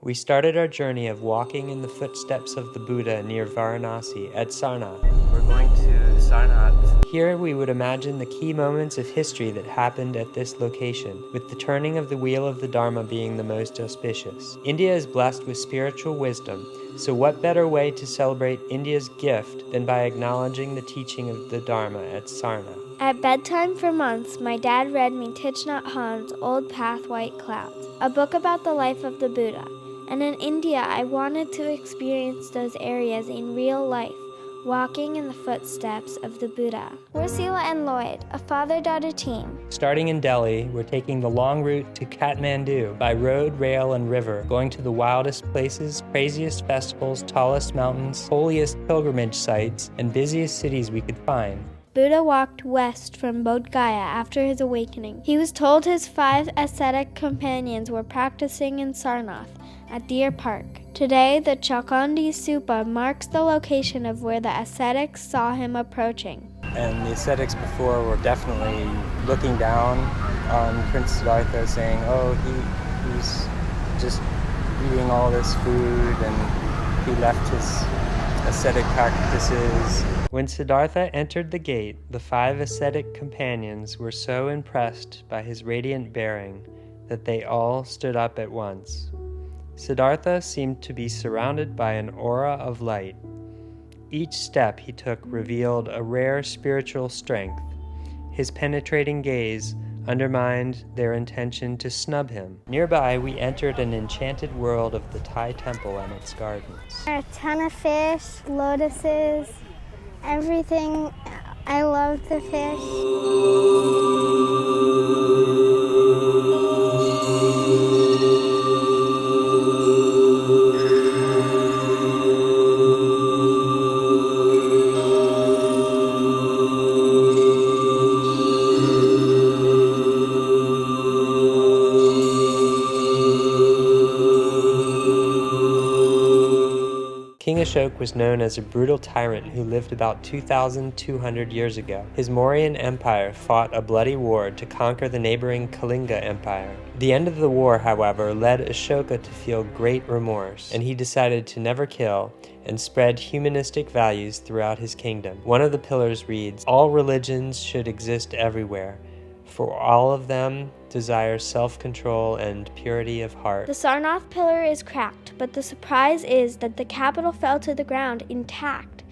We started our journey of walking in the footsteps of the Buddha near Varanasi at Sarnath. We're going to Sarnath. Here we would imagine the key moments of history that happened at this location, with the turning of the wheel of the Dharma being the most auspicious. India is blessed with spiritual wisdom, so what better way to celebrate India's gift than by acknowledging the teaching of the Dharma at Sarnath? At bedtime for months, my dad read me Thich Nhat Hanh's Old Path, White Clouds, a book about the life of the Buddha. And in India, I wanted to experience those areas in real life, walking in the footsteps of the Buddha. We're Selah and Lloyd, a father-daughter team. Starting in Delhi, we're taking the long route to Kathmandu by road, rail, and river, going to the wildest places, craziest festivals, tallest mountains, holiest pilgrimage sites, and busiest cities we could find. Buddha walked west from Bodh Gaya after his awakening. He was told his 5 ascetic companions were practicing in Sarnath at Deer Park. Today, the Chalkandi Stupa marks the location of where the ascetics saw him approaching. And the ascetics before were definitely looking down on Prince Siddhartha, saying, oh, he's just eating all this food and he left his ascetic practices. When Siddhartha entered the gate, the 5 ascetic companions were so impressed by his radiant bearing that they all stood up at once. Siddhartha seemed to be surrounded by an aura of light. Each step he took revealed a rare spiritual strength. His penetrating gaze undermined their intention to snub him. Nearby, we entered an enchanted world of the Thai temple and its gardens. There are a ton of fish, lotuses, everything. I love the fish. King Ashoka was known as a brutal tyrant who lived about 2,200 years ago. His Mauryan Empire fought a bloody war to conquer the neighboring Kalinga Empire. The end of the war, however, led Ashoka to feel great remorse, and he decided to never kill and spread humanistic values throughout his kingdom. One of the pillars reads, "All religions should exist everywhere, for all of them desire self-control and purity of heart." The Sarnath pillar is cracked, but the surprise is that the capital fell to the ground intact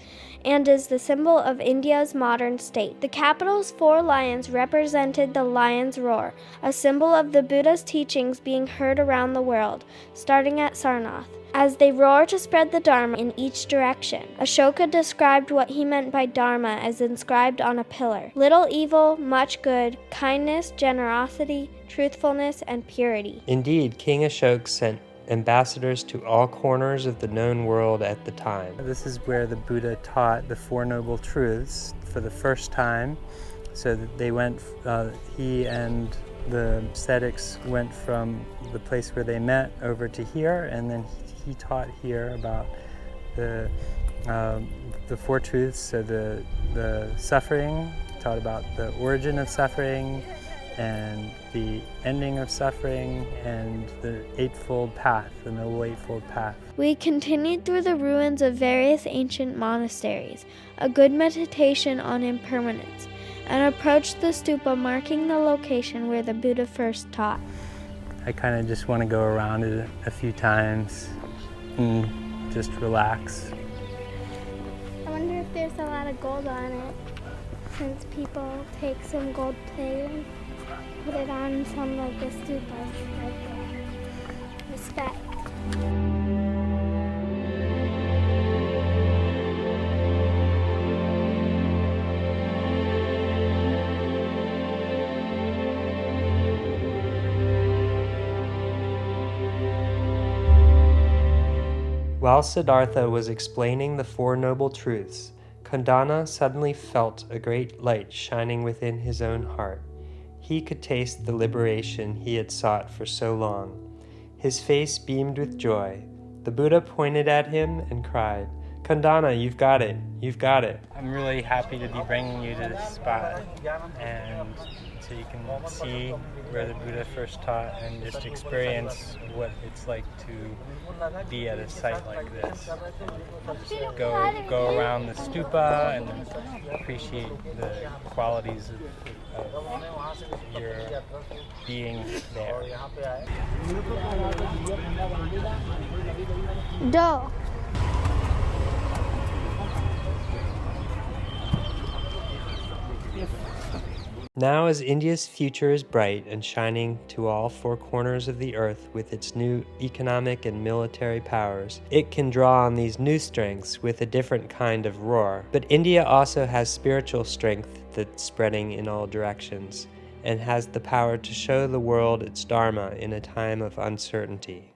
and is the symbol of India's modern state. The capital's 4 lions represented the lion's roar, a symbol of the Buddha's teachings being heard around the world, starting at Sarnath, as they roar to spread the Dharma in each direction. Ashoka described what he meant by Dharma as inscribed on a pillar: little evil, much good, kindness, generosity, truthfulness, and purity. Indeed, King Ashoka sent ambassadors to all corners of the known world at the time. This is where the Buddha taught the 4 Noble Truths for the first time. So that they went, he and the ascetics went from the place where they met over to here, and then he taught here about the 4 truths. So the suffering, taught about the origin of suffering and the ending of suffering, and the Eightfold Path, the Noble Eightfold Path. We continued through the ruins of various ancient monasteries, a good meditation on impermanence, and approached the stupa marking the location where the Buddha first taught. I kind of just want to go around it a few times and just relax. I wonder if there's a lot of gold on it, since people take some gold plate and put it on some of the stupas, like respect. While Siddhartha was explaining the 4 Noble Truths, Kandana suddenly felt a great light shining within his own heart. He could taste the liberation he had sought for so long. His face beamed with joy. The Buddha pointed at him and cried, "Kandana, you've got it. You've got it." I'm really happy to be bringing you to this spot and so you can see where the Buddha first taught and just experience what it's like to be at a site like this. Just go around the stupa and appreciate the qualities of your being there. Do. Now, as India's future is bright and shining to all four corners of the earth with its new economic and military powers, it can draw on these new strengths with a different kind of roar. But India also has spiritual strength that's spreading in all directions, and has the power to show the world its Dharma in a time of uncertainty.